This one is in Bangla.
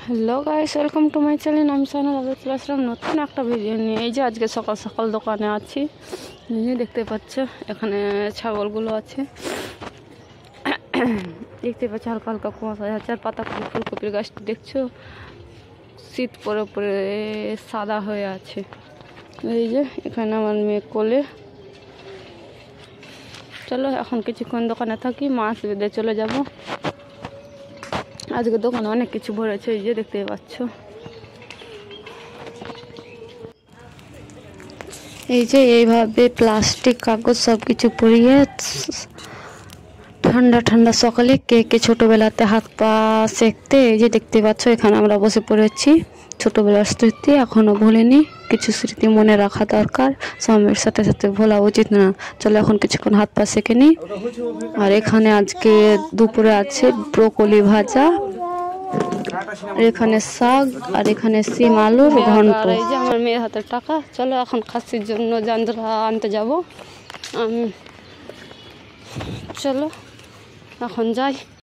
Hello guys, welcome to my channel. আমি সাইনাল আবার চলে আসলাম নতুন একটা ভিডিও নিয়ে। এই যে আজকে সকাল সকাল দোকানে আছি, দেখতে পাচ্ছ এখানে ছাগলগুলো আছে। দেখতে পাচ্ছ হালকা হালকা কুয়াশা যাচ্ছে, আর পাতাকপি ফুলকপির গাছটি দেখছো শীত পরে পরে সাদা হয়ে আছে। এই যে এখানে আমার মেয়ে কোলে। চলো এখন কিছুক্ষণ দোকানে থাকি, মাছ বেঁধে চলে যাব। আজকে দোকানে অনেক কিছু ভরেছে, এই যে দেখতে পাচ্ছ। এই যে এইভাবে প্লাস্টিক কাগজ সব কিছু পরিয়ে ঠান্ডা ঠান্ডা সকালে কে ছোটবেলাতে হাত পা সেঁকতে, এই যে দেখতে পাচ্ছ এখানে আমরা বসে পড়েছি। ছোটবেলার স্মৃতি এখনো ভুলিনি, কিছু স্মৃতি মনে রাখা দরকার, সময়ের সাথে সাথে ভোলা উচিত না। চলো এখন কিছুক্ষণ হাত পা সেঁকে নিই। আর এখানে আজকে দুপুরে আছে ব্রোকলি ভাজা, এখানে শাক, আর এখানে সিম আলুর ঘন্ট। এই যে আমার মেয়ের হাতের টাকা। চলো এখন খাসির জন্য জান্দ্রা আনতে যাব আমি। চলো এখন যাই।